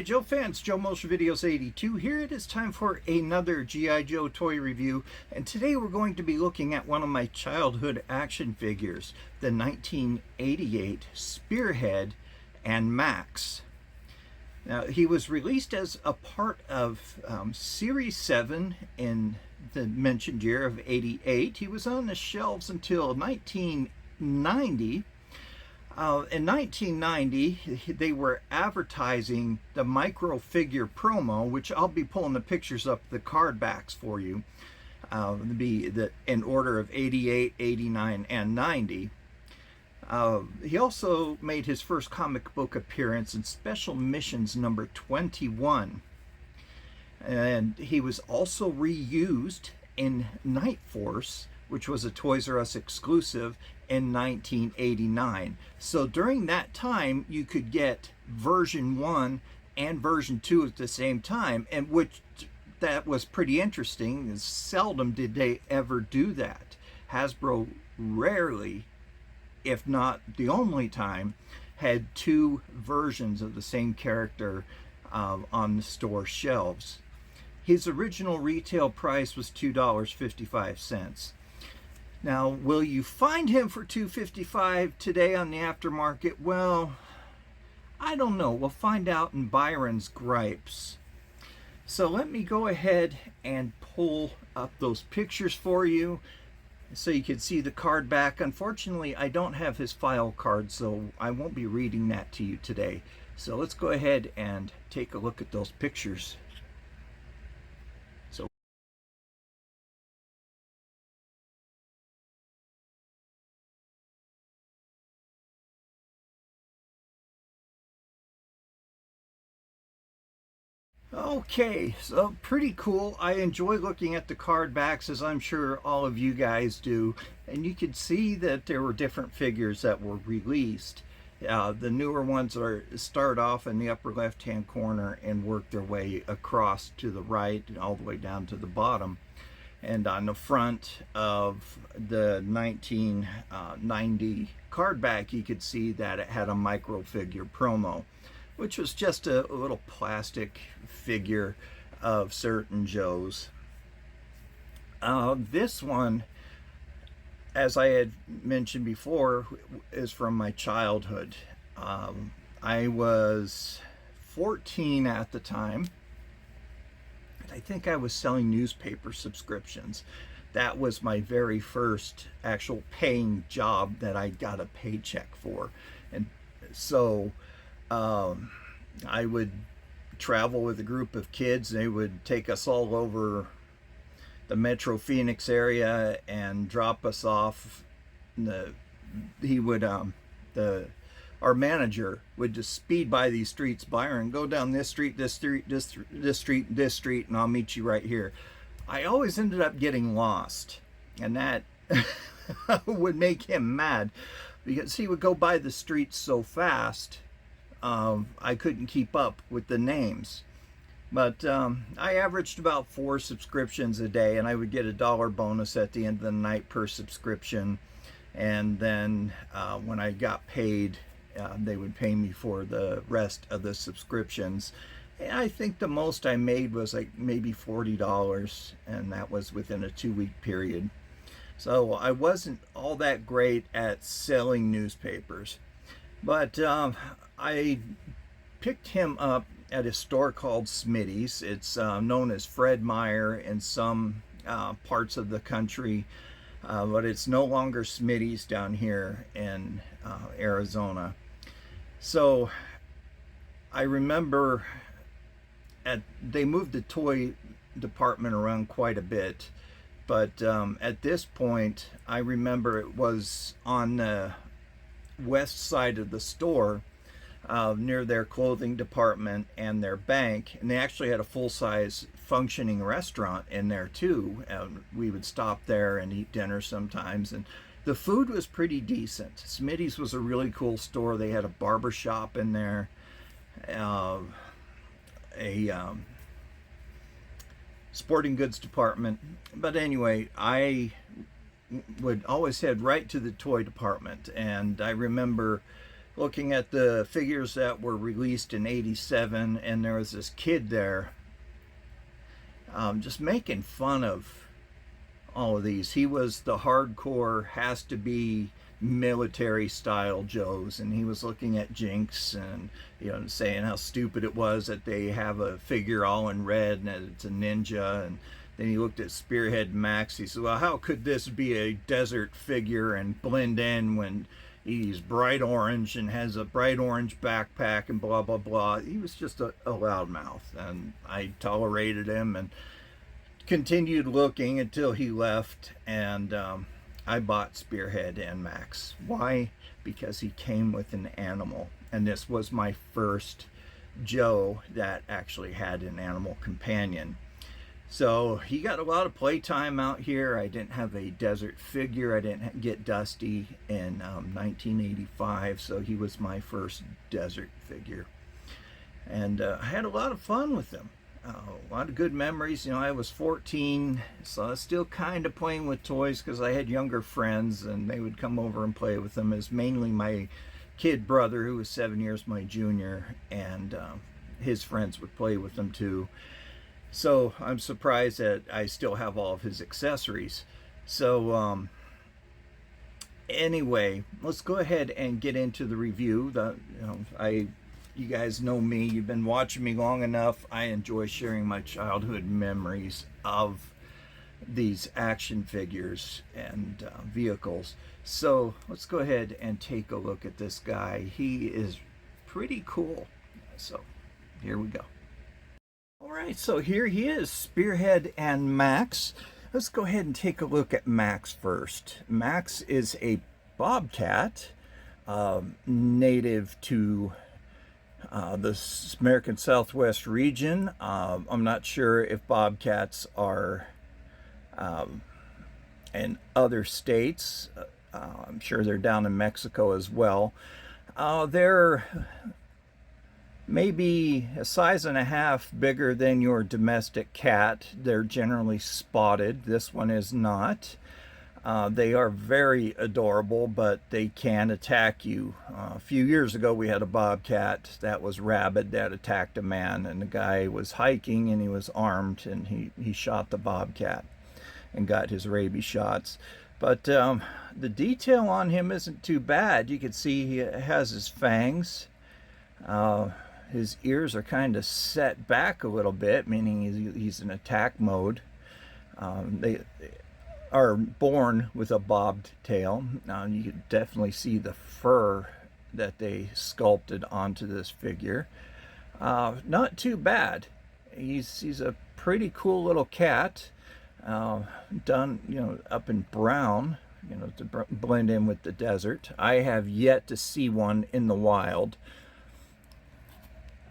Joe fans, Joe Motion Videos 82 here. It is time for another G.I. Joe toy review, and today we're going to be looking at one of my childhood action figures, the 1988 Spearhead and Max. Now, he was released as a part of Series 7 in the mentioned year of 88. He was on the shelves until 1990. In 1990, they were advertising the micro figure promo, which I'll be pulling the pictures up, the card backs for you, in order of 88, 89, and 90. He also made his first comic book appearance in Special Missions number 21. And he was also reused in Night Force, which was a Toys R Us exclusive, in 1989. So during that time, you could get version 1 and version 2 at the same time, and that was pretty interesting. Seldom did they ever do that. Hasbro rarely, if not the only time, had two versions of the same character on the store shelves. His original retail price was $2.55. Now, will you find him for $2.55 today on the aftermarket? Well, I don't know. We'll find out in Byron's gripes. So let me go ahead and pull up those pictures for you so you can see the card back. Unfortunately, I don't have his file card, so I won't be reading that to you today. So let's go ahead and take a look at those pictures. Okay, so pretty cool. I enjoy looking at the card backs, as I'm sure all of you guys do, and you could see that there were different figures that were released. The newer ones start off in the upper left hand corner and work their way across to the right and all the way down to the bottom. And on the front of the 1990 card back, you could see that it had a micro figure promo, which was just a little plastic figure of certain Joes. This one, as I had mentioned before, is from my childhood. I was 14 at the time. I think I was selling newspaper subscriptions. That was my very first actual paying job that I got a paycheck for. And so I would travel with a group of kids. They would take us all over the Metro Phoenix area and drop us off. Our manager would just speed by these streets. Byron, go down this street, this street, this street, this street, and I'll meet you right here. I always ended up getting lost, and that would make him mad because he would go by the streets so fast. I couldn't keep up with the names, but I averaged about 4 subscriptions a day, and I would get $1 bonus at the end of the night per subscription. And then when I got paid, they would pay me for the rest of the subscriptions. And I think the most I made was like maybe $40, and that was within a 2-week period. So I wasn't all that great at selling newspapers, but I picked him up at a store called Smitty's. It's known as Fred Meyer in some parts of the country, but it's no longer Smitty's down here in Arizona. So I remember they moved the toy department around quite a bit, but at this point I remember it was on the west side of the store, near their clothing department and their bank, and they actually had a full-size functioning restaurant in there too. We would stop there and eat dinner sometimes, and the food was pretty decent. Smitty's was a really cool store. They had a barber shop in there, a sporting goods department. But anyway, I would always head right to the toy department, and I remember looking at the figures that were released in '87, and there was this kid there just making fun of all of these. He was the hardcore, has to be military style Joes, and he was looking at Jinx and, you know, saying how stupid it was that they have a figure all in red and that it's a ninja. And then he looked at SPEARHEAD MAX. He said, well, how could this be a desert figure and blend in when he's bright orange and has a bright orange backpack and blah blah blah. He was just a loudmouth, and I tolerated him and continued looking until he left. And I bought SPEARHEAD and Max. Why? Because he came with an animal, and this was my first Joe that actually had an animal companion. So he got a lot of playtime out here. I didn't have a desert figure. I didn't get Dusty in 1985, so he was my first desert figure. And I had a lot of fun with him. A lot of good memories. You know, I was 14, so I was still kind of playing with toys because I had younger friends and they would come over and play with them. It was mainly my kid brother, who was 7 years my junior, and his friends would play with them too. So I'm surprised that I still have all of his accessories. So anyway, let's go ahead and get into the review. You guys know me, you've been watching me long enough. I enjoy sharing my childhood memories of these action figures and vehicles. So let's go ahead and take a look at this guy. He is pretty cool. So here we go. All right, so here he is, SPEARHEAD and Max. Let's go ahead and take a look at Max first. Max is a bobcat, native to the American Southwest region. I'm not sure if bobcats are in other states. I'm sure they're down in Mexico as well. They're maybe a size and a half bigger than your domestic cat. They're generally spotted. This one is not. They are very adorable, but they can attack you. A few years ago we had a bobcat that was rabid that attacked a man, and the guy was hiking and he was armed, and he shot the bobcat and got his rabies shots. But the detail on him isn't too bad. You can see he has his fangs. His ears are kind of set back a little bit, meaning he's in attack mode. They are born with a bobbed tail. You can definitely see the fur that they sculpted onto this figure. Not too bad. He's a pretty cool little cat, done, you know, up in brown, you know, to blend in with the desert. I have yet to see one in the wild.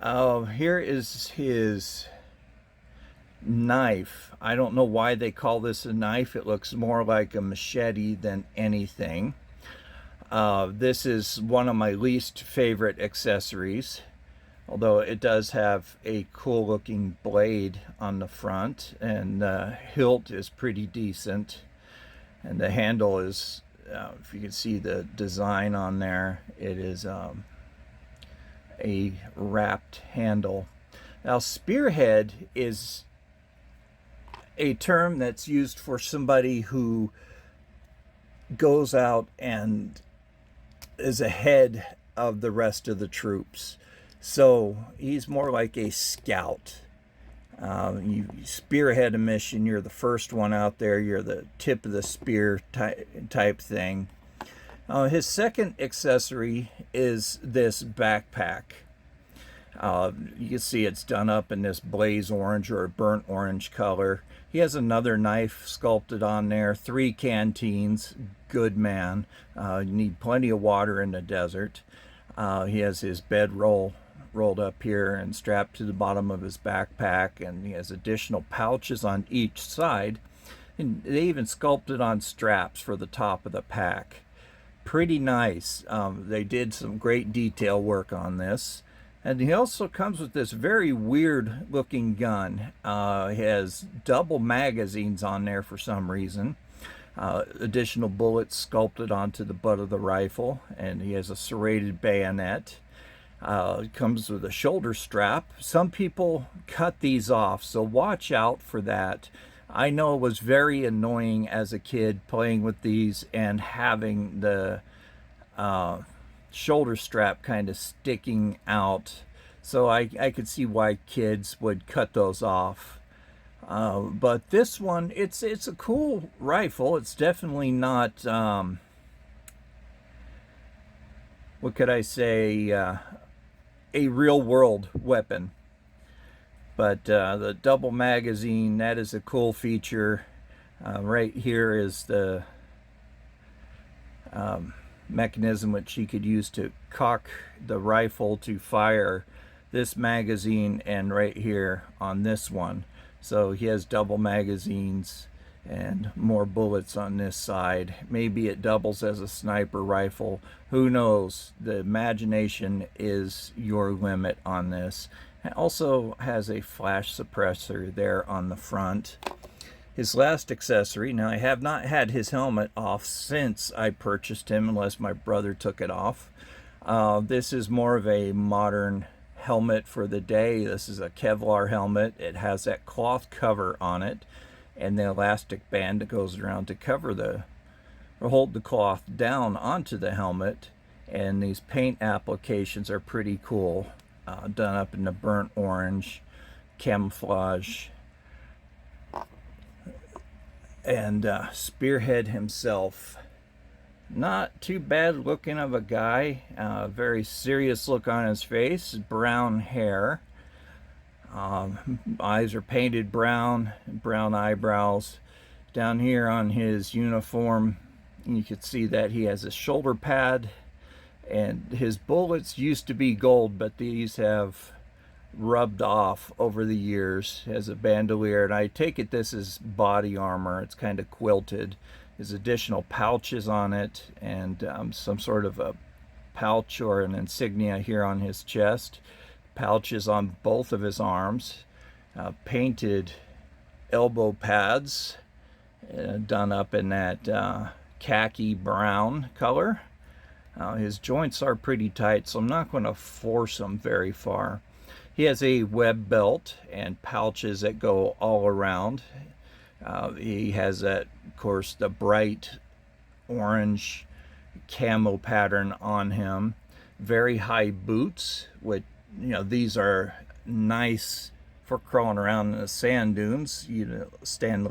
Here is his knife. I don't know why they call this a knife. It looks more like a machete than anything. This is one of my least favorite accessories, although it does have a cool looking blade on the front, and the hilt is pretty decent, and the handle is, if you can see the design on there, it is a wrapped handle. Now, spearhead is a term that's used for somebody who goes out and is ahead of the rest of the troops. So he's more like a scout. You spearhead a mission, you're the first one out there, you're the tip of the spear type thing. His second accessory is this backpack. You can see it's done up in this blaze orange or a burnt orange color. He has another knife sculpted on there, 3 canteens, good man. You need plenty of water in the desert. He has his bedroll rolled up here and strapped to the bottom of his backpack, and he has additional pouches on each side, and they even sculpted on straps for the top of the pack. Pretty nice. They did some great detail work on this. And he also comes with this very weird looking gun. He has double magazines on there for some reason. additional bullets sculpted onto the butt of the rifle, and he has a serrated bayonet. It comes with a shoulder strap. Some people cut these off, so watch out for that. I know it was very annoying as a kid playing with these and having the shoulder strap kind of sticking out. So I could see why kids would cut those off. But this one, it's a cool rifle. It's definitely not, what could I say, a real world weapon. But the double magazine, that is a cool feature. Right here is the mechanism which you could use to cock the rifle to fire this magazine, and right here on this one. So he has double magazines and more bullets on this side. Maybe it doubles as a sniper rifle. Who knows? The imagination is your limit on this. It also has a flash suppressor there on the front. His last accessory, now I have not had his helmet off since I purchased him, unless my brother took it off. This is more of a modern helmet for the day. This is a Kevlar helmet. It has that cloth cover on it and the elastic band that goes around to cover or hold the cloth down onto the helmet. And these paint applications are pretty cool, done up in the burnt orange camouflage. And Spearhead himself, not too bad looking of a guy, very serious look on his face, brown hair, eyes are painted brown, brown eyebrows. Down here on his uniform, you can see that he has a shoulder pad, and his bullets used to be gold, but these have rubbed off over the years as a bandolier, and I take it this is body armor. It's kind of quilted. There's additional pouches on it, and some sort of a pouch or an insignia here on his chest, pouches on both of his arms, painted elbow pads, done up in that khaki brown color. His joints are pretty tight, so I'm not going to force them very far. He has a web belt and pouches that go all around. He has that, of course, the bright orange camo pattern on him. Very high boots, which, you know, these are nice for crawling around in the sand dunes. You stand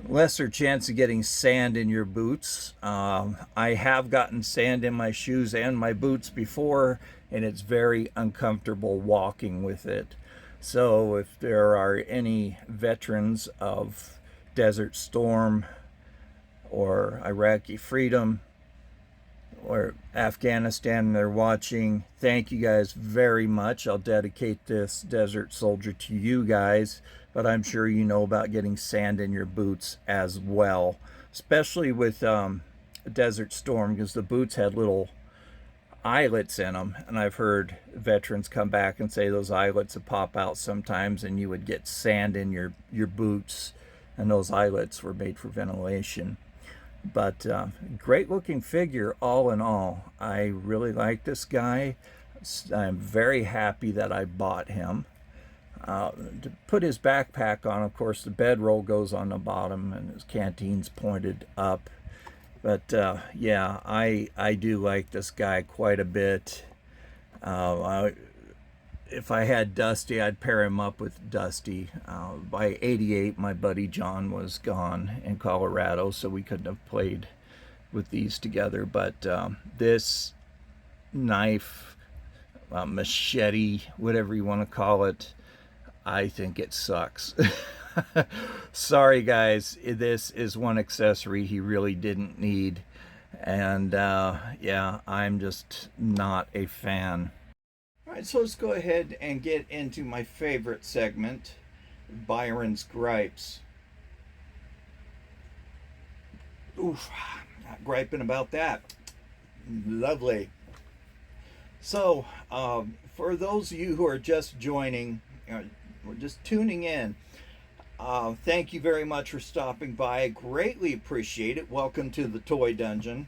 lesser chance of getting sand in your boots. I have gotten sand in my shoes and my boots before, and it's very uncomfortable walking with it. So if there are any veterans of Desert Storm or Iraqi Freedom or Afghanistan and they're watching, thank you guys very much. I'll dedicate this Desert Soldier to you guys, but I'm sure you know about getting sand in your boots as well, especially with Desert Storm, because the boots had little eyelets in them, and I've heard veterans come back and say those eyelets would pop out sometimes and you would get sand in your boots, and those eyelets were made for ventilation. But great looking figure all in all. I really like this guy. I'm very happy that I bought him. To put his backpack on, of course the bedroll goes on the bottom and his canteen's pointed up. But yeah, I do like this guy quite a bit. If I had Dusty, I'd pair him up with Dusty. By 88, my buddy John was gone in Colorado, so we couldn't have played with these together. But this knife, machete, whatever you want to call it, I think it sucks. Sorry guys, this is one accessory he really didn't need, and yeah, I'm just not a fan. All right, so let's go ahead and get into my favorite segment, Byron's Gripes. Oof, not griping about that. Lovely. So for those of you who are just joining, or just tuning in, Thank you very much for stopping by. I greatly appreciate it. Welcome to the Toy Dungeon.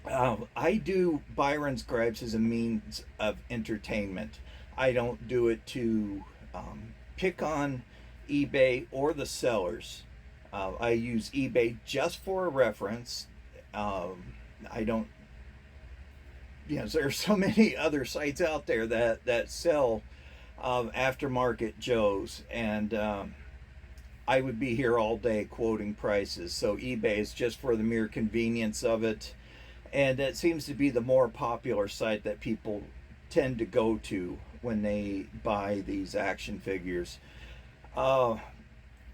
I do Byron's Gripes as a means of entertainment. I don't do it to pick on eBay or the sellers. I use eBay just for a reference. I don't, there are so many other sites out there that sell aftermarket Joes, and I would be here all day quoting prices. So eBay is just for the mere convenience of it, and it seems to be the more popular site that people tend to go to when they buy these action figures.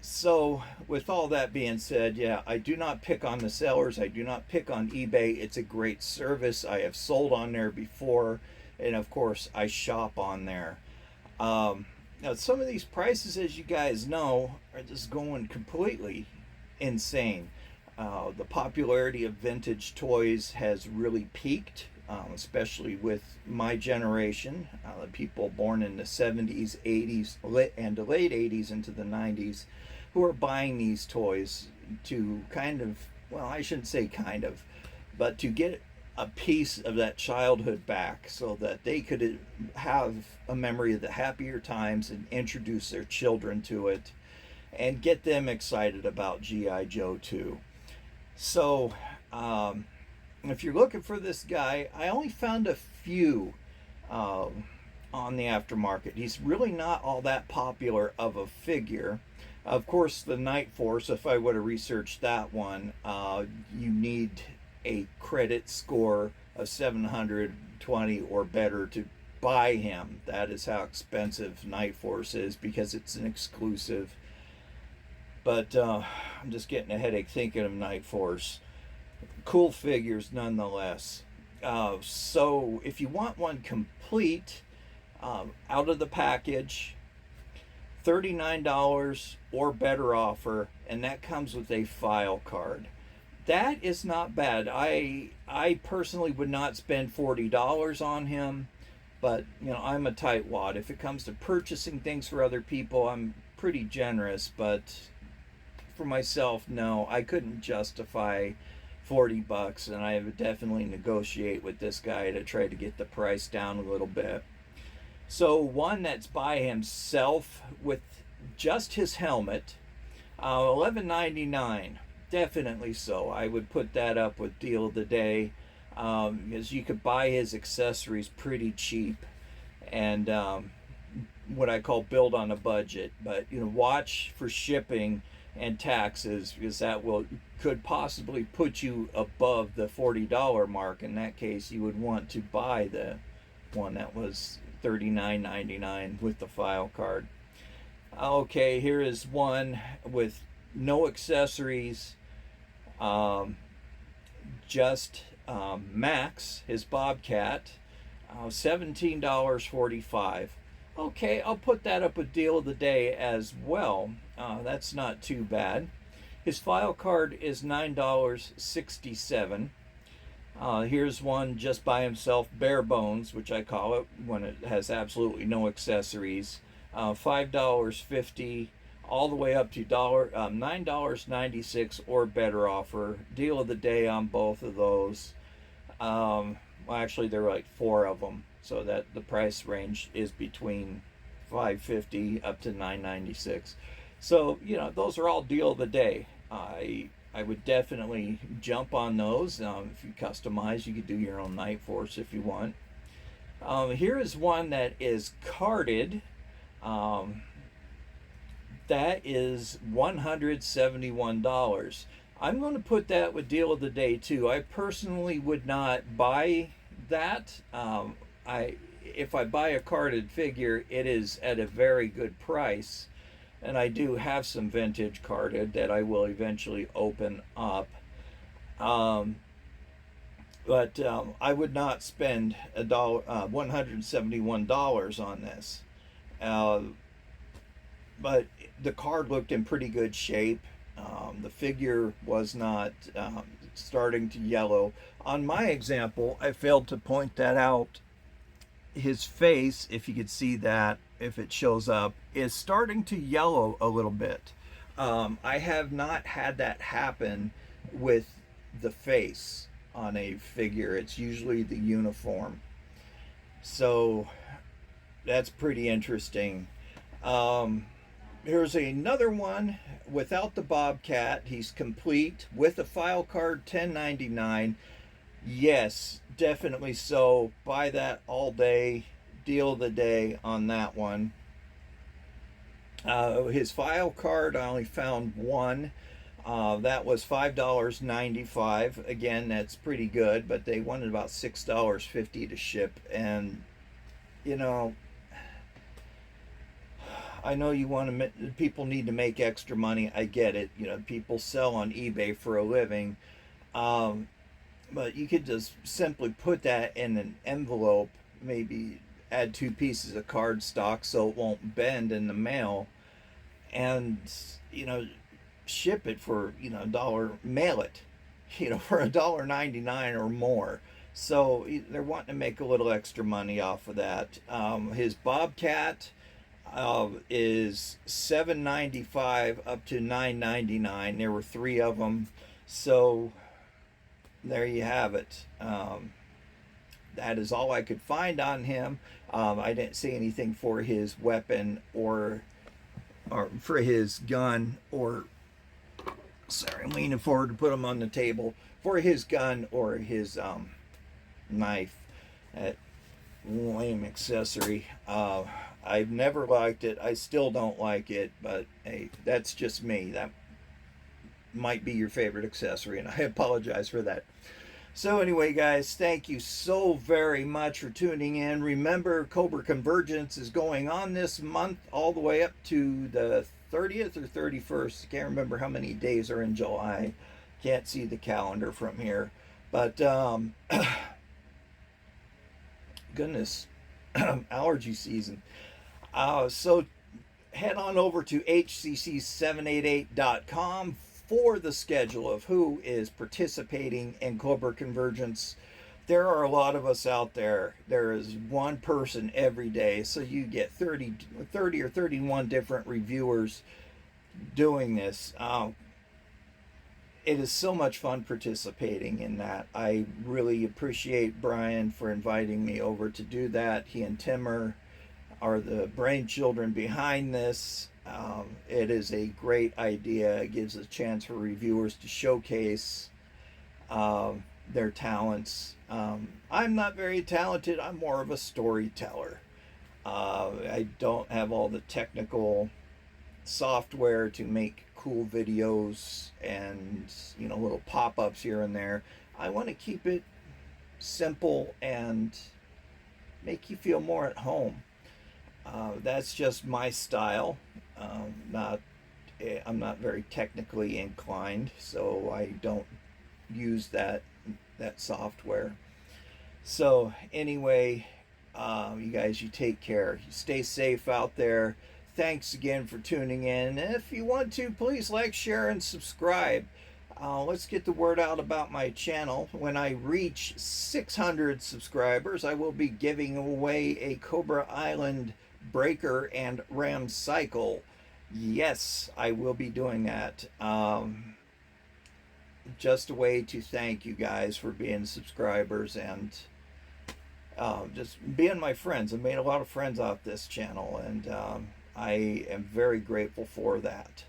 So with all that being said, yeah, I do not pick on the sellers. I do not pick on eBay. It's a great service. I have sold on there before, and of course I shop on there. Now some of these prices, as you guys know, are just going completely insane. The popularity of vintage toys has really peaked, especially with my generation, the people born in the 70s, 80s, and the late 80s into the 90s, who are buying these toys to kind of, well, I shouldn't say kind of, but to get a piece of that childhood back so that they could have a memory of the happier times and introduce their children to it and get them excited about G.I. Joe 2. So if you're looking for this guy, I only found a few on the aftermarket. He's really not all that popular of a figure. Of course, the Night Force, if I would have researched that one, you need a credit score of 720 or better to buy him. That is how expensive Night Force is, because it's an exclusive. But I'm just getting a headache thinking of Night Force. Cool figures nonetheless. So if you want one complete, out of the package, $39 or better offer, and that comes with a file card. That is not bad. I personally would not spend $40 on him, but I'm a tightwad. If it comes to purchasing things for other people, I'm pretty generous, but for myself, no, I couldn't justify $40, and I would definitely negotiate with this guy to try to get the price down a little bit. So one that's by himself with just his helmet, $11.99. Definitely so. I would put that up with deal of the day, because you could buy his accessories pretty cheap, and what I call build on a budget. But watch for shipping and taxes, because that could possibly put you above the $40 mark. In that case, you would want to buy the one that was $39.99 with the file card. Okay, here is one with no accessories, just Max, his Bobcat, $17.45. Okay, I'll put that up with deal of the day as well. That's not too bad. His file card is $9.67. Here's one just by himself, bare bones, which I call it when it has absolutely no accessories. $5.50 all the way up to $9.96 or better offer. Deal of the day on both of those. Well, actually, there are like 4 of them, so that the price range is between $5.50 up to $9.96. So those are all deal of the day. I would definitely jump on those. If you customize, you could do your own Night Force if you want. Here is one that is carded. That is $171. I'm going to put that with deal of the day too. I personally would not buy that. If I buy a carded figure, it is at a very good price, and I do have some vintage carded that I will eventually open up. But I would not spend $171 on this. But the card looked in pretty good shape. The figure was not starting to yellow. On my example, I failed to point that out. His face, if you could see that, if it shows up, is starting to yellow a little bit. I have not had that happen with the face on a figure. It's usually the uniform. So that's pretty interesting. Here's another one without the Bobcat. He's complete with a file card, $10.99. Yes, definitely so. Buy that all day. Deal of the day on that one. His file card, I only found one. That was $5.95. Again, that's pretty good, but they wanted about $6.50 to ship. And, you know, I know you want to, people need to make extra money. I get it. You know, people sell on eBay for a living. But you could just simply put that in an envelope, maybe add 2 pieces of cardstock so it won't bend in the mail, and, you know, ship it for, you know, $1, mail it, you know, for $1.99 or more. So they're wanting to make a little extra money off of that. His Bobcat is $7.95 up to $9.99. There were 3 of them. So there you have it. That is all I could find on him. I didn't see anything for his weapon or for his gun, or, sorry, I'm leaning forward to put him on the table, for his gun or his knife. That lame accessory. I've never liked it. I still don't like it, but hey, that's just me. That might be your favorite accessory, and I apologize for that. So anyway, guys, thank you so very much for tuning in. Remember, Cobra Convergence is going on this month all the way up to the 30th or 31st. I can't remember how many days are in July. Can't see the calendar from here. But, goodness, allergy season. So head on over to hcc788.com for the schedule of who is participating in Cobra Convergence. There are a lot of us out there. There is one person every day, so you get 30 or 31 different reviewers doing this. It is so much fun participating in that. I really appreciate Brian for inviting me over to do that. He and Timmer are the brainchildren behind this. It is a great idea. It gives a chance for reviewers to showcase their talents. I'm not very talented. I'm more of a storyteller. I don't have all the technical software to make cool videos and, you know, little pop-ups here and there. I want to keep it simple and make you feel more at home. That's just my style. I'm not very technically inclined, so I don't use that software. So anyway, you guys, you take care. You stay safe out there. Thanks again for tuning in. And if you want to, please like, share, and subscribe. Let's get the word out about my channel. When I reach 600 subscribers, I will be giving away a Cobra Island breaker and ram cycle. Yes, I will be doing that. Just a way to thank you guys for being subscribers and just being my friends. I've made a lot of friends off this channel, and I am very grateful for that.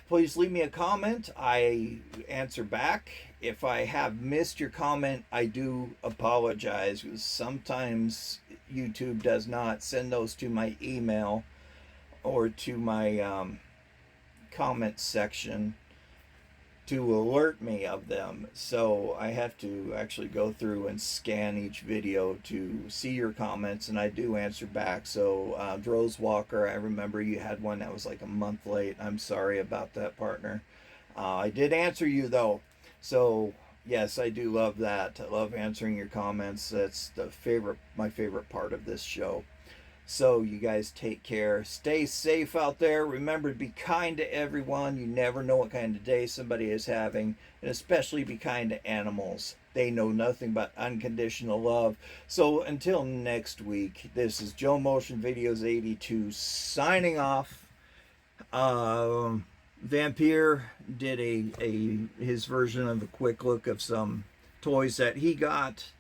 Please leave me a comment. I answer back. If I have missed your comment, I do apologize, because sometimes YouTube does not send those to my email or to my comment section to alert me of them. So I have to actually go through and scan each video to see your comments, and I do answer back. So Droz Walker, I remember you had one that was like a month late. I'm sorry about that, partner. I did answer you though. So yes, I do love that. I love answering your comments. That's my favorite part of this show. So you guys take care. Stay safe out there. Remember to be kind to everyone. You never know what kind of day somebody is having. And especially be kind to animals. They know nothing but unconditional love. So until next week, this is Joe Motion Videos 82 signing off. Vampire did his version of a quick look of some toys that he got.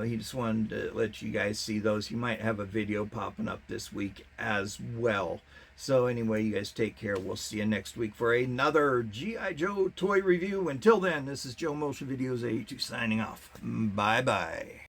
He just wanted to let you guys see those. He might have a video popping up this week as well. So anyway, you guys take care. We'll see you next week for another G.I. Joe toy review. Until then, this is Joe Motion Videos 82 signing off. Bye-bye.